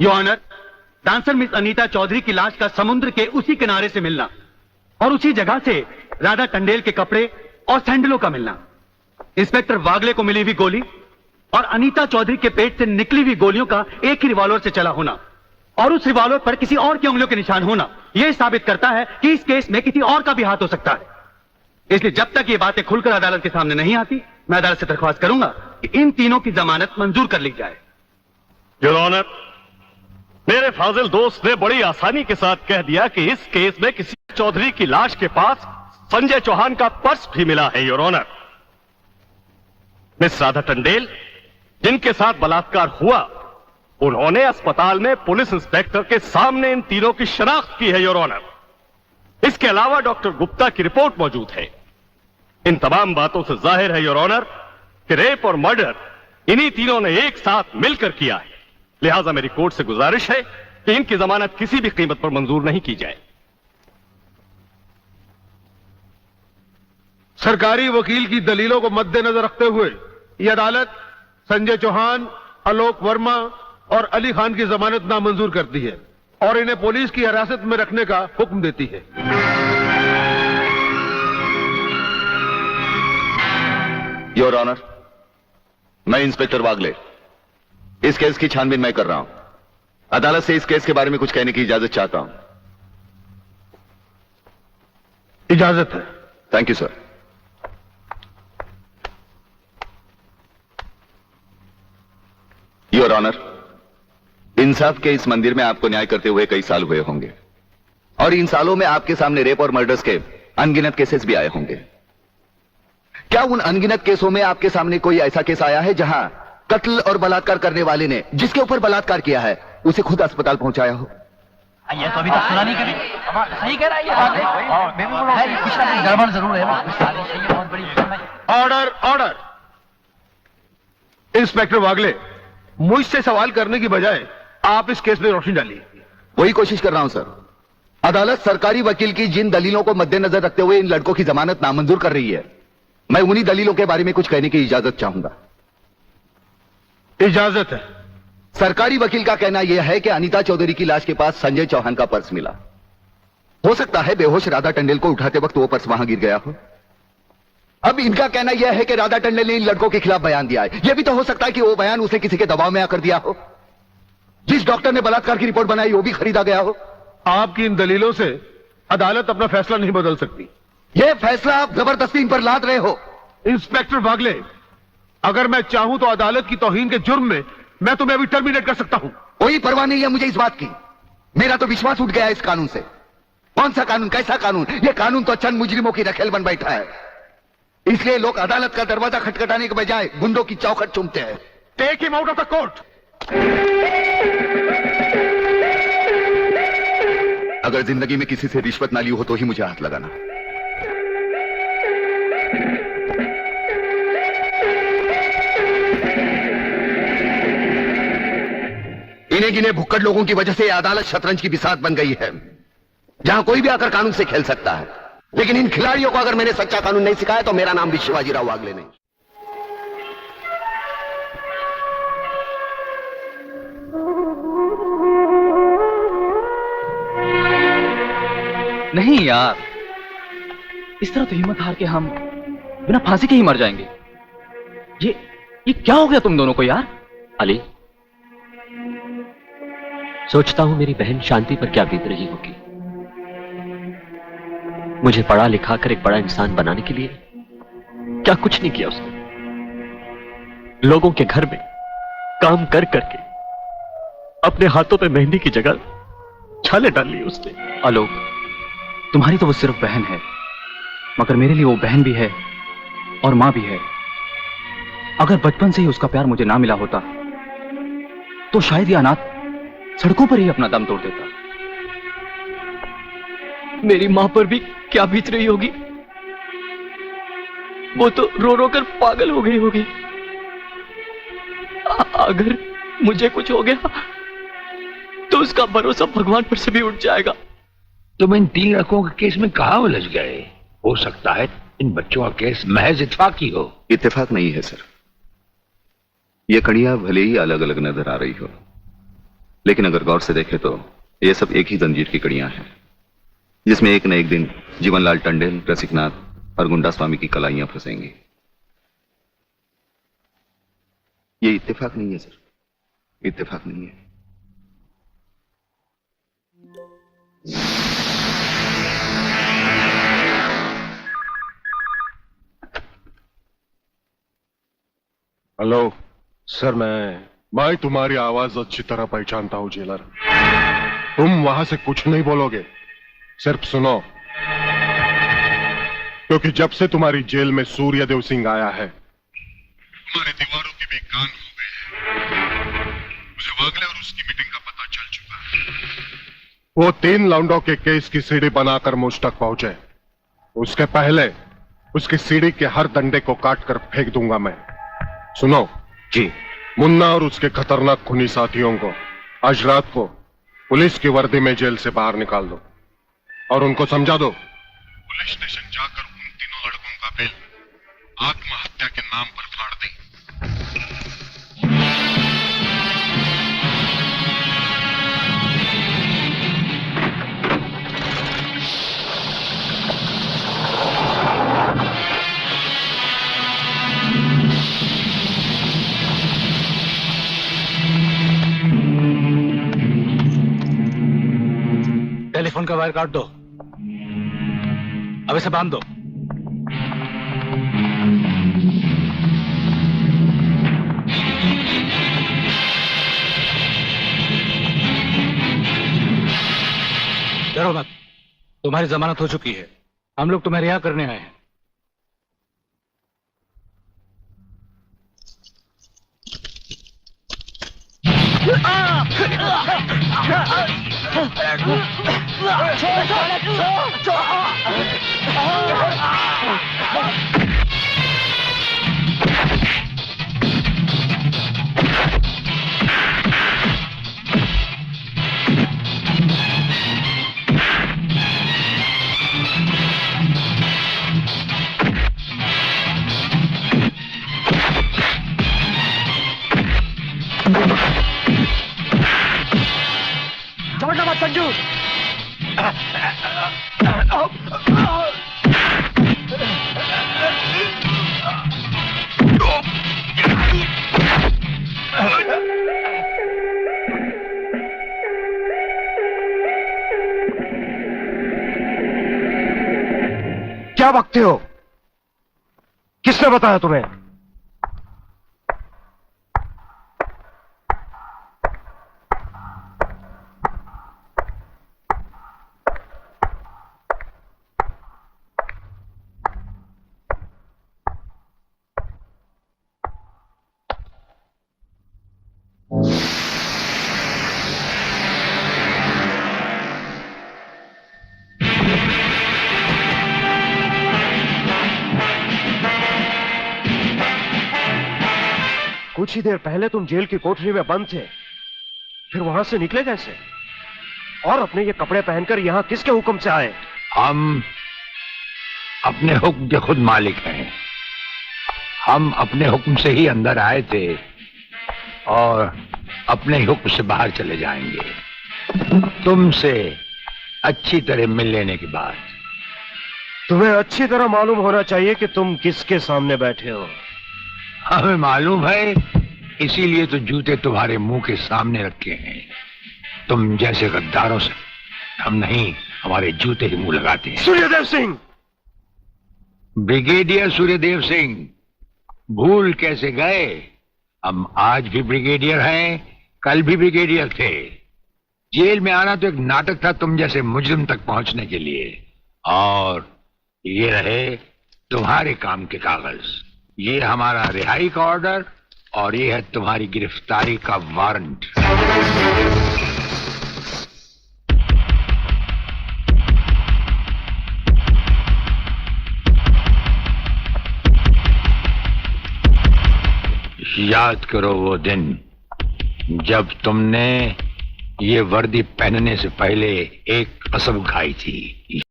Your honour, dancer miss Anita Chaudhary की लाश का समुद्र के उसी किनारे से मिलना और उसी जगह से राधा टंडेल के कपड़े और सैंडलों का मिलना, इंस्पेक्टर वागले को मिली हुई गोली और अनीता चौधरी के पेट से निकली हुई गोलियों का एक ही रिवॉल्वर से चला होना और उस रिवॉल्वर पर किसी और की उंगलियों के निशान होना, यह साबित करता है कि इस केस में किसी और का भी हाथ हो सकता है। इसलिए जब तक ये बातें खुलकर अदालत के सामने नहीं आती, मैं अदालत से दरख्वास्त करूंगा कि इन तीनों की जमानत मंजूर कर ली जाए। योर ऑनर, मेरे फाजिल दोस्त ने बड़ी आसानी के साथ कह दिया कि इस केस में किसी चौधरी की लाश के पास संजय चौहान का पर्स भी मिला है। Your honour, miss Radha Tandel जिनके साथ बलात्कार हुआ, उन्होंने अस्पताल में पुलिस इंस्पेक्टर के सामने इन तीनों की शनाख्त की है। योर ऑनर, इसके अलावा डॉक्टर गुप्ता की रिपोर्ट मौजूद है। इन तमाम बातों से जाहिर है योर ऑनर कि रेप और मर्डर इन्हीं तीनों ने एक साथ मिलकर किया है। लिहाजा मेरी कोर्ट से गुजारिश है कि इनकी जमानत किसी भी कीमत पर मंजूर नहीं की जाए। सरकारी वकील की दलीलों को मद्देनजर रखते हुए यह अदालत संजय चौहान, आलोक वर्मा और अली खान की जमानत नामंजूर करती है और इन्हें पुलिस की हिरासत में रखने का हुक्म देती है। योर ऑनर, मैं इंस्पेक्टर वागले इस केस की छानबीन मैं कर रहा हूं। अदालत से इस केस के बारे में कुछ कहने की इजाजत चाहता हूं। इजाजत है। Thank you sir. Your honour, इंसाफ के इस मंदिर में आपको न्याय करते हुए कई साल हुए होंगे और इन सालों में आपके सामने रेप और मर्डर्स के अनगिनत केसेस भी आए होंगे। क्या उन अनगिनत केसों में आपके सामने कोई ऐसा केस आया है जहां कत्ल और बलात्कार करने वाले ने जिसके ऊपर बलात्कार किया है उसे खुद अस्पताल पहुंचाया हो? ये तो अभी तक सुना नहीं कभी। सही कह रहा है ये कुछ ना गड़बड़ जरूर है। बहुत बड़ी ऑर्डर, ऑर्डर। इंस्पेक्टर वागले, मुझसे सवाल करने की बजाय आप इस केस में रोशनी डालिए। वही कोशिश कर रहा हूं सर। अदालत सरकारी वकील की जिन दलीलों को मद्देनजर रखते हुए इन लड़कों की जमानत नामंजूर कर रही है, मैं उन्हीं दलीलों के बारे में कुछ कहने की इजाजत चाहूंगा। इजाजत है। सरकारी वकील का कहना यह है कि अनीता चौधरी की लाश के पास संजय चौहान का पर्स मिला। हो सकता है बेहोश राधा टंडेल को उठाते वक्त वो पर्स वहां गिर गया हो। अब इनका कहना यह है कि राधा टंडेल ने इन लड़कों के खिलाफ बयान दिया है। यह भी तो हो सकता है कि वो बयान उसे किसी के दबाव में आकर दिया हो। जिस डॉक्टर ने बलात्कार की रिपोर्ट बनाई वो भी खरीदा गया हो। आपकी इन दलीलों से अदालत अपना फैसला नहीं बदल सकती। यह फैसला आप जबरदस्ती इन पर लाद रहे हो। इंस्पेक्टर वागले, अगर मैं चाहूं तो अदालत की तौहीन के जुर्म में मैं तुम्हें अभी टर्मिनेट कर सकता हूं। कोई परवाह नहीं है मुझे इस बात की। मेरा तो विश्वास उठ गया इस कानून से। कौन सा कानून, कैसा कानून? यह कानून तो चंद मुजरिमों की रखेल बन बैठा है। इसलिए लोग अदालत का दरवाजा खटखटाने के बजाय गुंडों की चौखट चूमते हैं। Take him out of the court. अगर जिंदगी में किसी से रिश्वत ना ली हो तो ही मुझे हाथ लगाना। इन्हें गिने भुक्कड़ लोगों की वजह से अदालत शतरंज की बिसात बन गई है, जहां कोई भी आकर कानून से खेल सकता है। लेकिन इन खिलाड़ियों को अगर मैंने सच्चा कानून नहीं सिखाया तो मेरा नाम भी शिवाजीराव वागले नहीं। नहीं यार, इस तरह तो हिम्मत हार के हम बिना फांसी के ही मर जाएंगे। ये क्या हो गया तुम दोनों को यार? अली, सोचता हूं मेरी बहन शांति पर क्या बीत रही होगी। मुझे पढ़ा लिखा कर एक बड़ा इंसान बनाने के लिए क्या कुछ नहीं किया उसने। लोगों के घर में काम कर करके अपने हाथों पे मेहंदी की जगह छाले डाल ली उसने। आलोक, तुम्हारी तो वो सिर्फ बहन है, मगर मेरे लिए वो बहन भी है और मां भी है। अगर बचपन से ही उसका प्यार मुझे ना मिला होता तो शायद ये अनाथ सड़कों पर ही अपना दम तोड़ देता। मेरी मां पर भी क्या बीत रही होगी। वो तो रो रो कर पागल हो गई होगी। अगर मुझे कुछ हो गया तो उसका भरोसा भगवान पर से भी उठ जाएगा। तुम इन 3 लड़कों के केस में कहां उलझ गए? हो सकता है इन बच्चों का केस महज इत्तेफाकी हो। इत्तेफाक नहीं है सर। ये कड़ियां भले ही अलग अलग नजर आ रही हो, लेकिन अगर गौर से देखें तो ये सब एक ही जंजीर की कड़ियां हैं, जिसमें एक न एक दिन जीवनलाल टंडेल, रसिकनाथ और गुंडा स्वामी की कलाइयां फंसेंगी। ये इत्तेफाक नहीं है सर, इत्तेफाक नहीं है। हेलो सर, मैं तुम्हारी आवाज अच्छी तरह पहचानता हूं जेलर। तुम वहां से कुछ नहीं बोलोगे, सिर्फ सुनो, क्योंकि जब से तुम्हारी जेल में सूर्यदेव सिंह आया है, तुम्हारी दीवारों के भी कान हो गए हैं। मुझे वागले और उसकी मीटिंग का पता चल चुका है। वो 3 लौंडों के केस की सीढ़ी बनाकर मुझ तक पहुंचे, उसके पहले उसकी सीढ़ी के हर डंडे को काटकर फेंक दूंगा मैं। सुनो जी। मुन्ना और उसके खतरनाक खूनी साथियों को आज रात को पुलिस की वर्दी में जेल से बाहर निकाल दो और उनको समझा दो पुलिस स्टेशन जाकर उन तीनों लड़कों का बिल आत्महत्या के नाम पर फाड़ दें। टेलीफोन का वायर काट दो, अब इसे बांध दो। डरो मत, तुम्हारी जमानत हो चुकी है, हम लोग तुम्हें रिहा करने आए हैं। छोड़ना मत संजू। क्या बकते हो? किसने बताया तुम्हें? कुछ ही देर पहले तुम जेल की कोठरी में बंद थे, फिर वहां से निकले कैसे? और अपने ये कपड़े पहनकर यहां किसके हुक्म से आए? हम अपने हुक्म के खुद मालिक हैं। हम अपने हुक्म से ही अंदर आए थे और अपने ही हुक्म से बाहर चले जाएंगे। तुमसे अच्छी तरह मिल लेने के बाद। तुम्हें अच्छी तरह मालूम होना चाहिए कि तुम किसके सामने बैठे हो। हमें मालूम है, इसीलिए तो जूते तुम्हारे मुंह के सामने रखे हैं। तुम जैसे गद्दारों से हम नहीं, हमारे जूते ही मुंह लगाते हैं। सूर्यदेव सिंह! ब्रिगेडियर सूर्यदेव सिंह, भूल कैसे गए? हम आज भी ब्रिगेडियर हैं, कल भी ब्रिगेडियर थे। जेल में आना तो एक नाटक था तुम जैसे मुजरिम तक पहुंचने के लिए। और ये रहे तुम्हारे काम के कागज। ये हमारा रिहाई का ऑर्डर और ये है तुम्हारी गिरफ्तारी का वारंट। याद करो वो दिन जब तुमने ये वर्दी पहनने से पहले एक कसम खाई थी।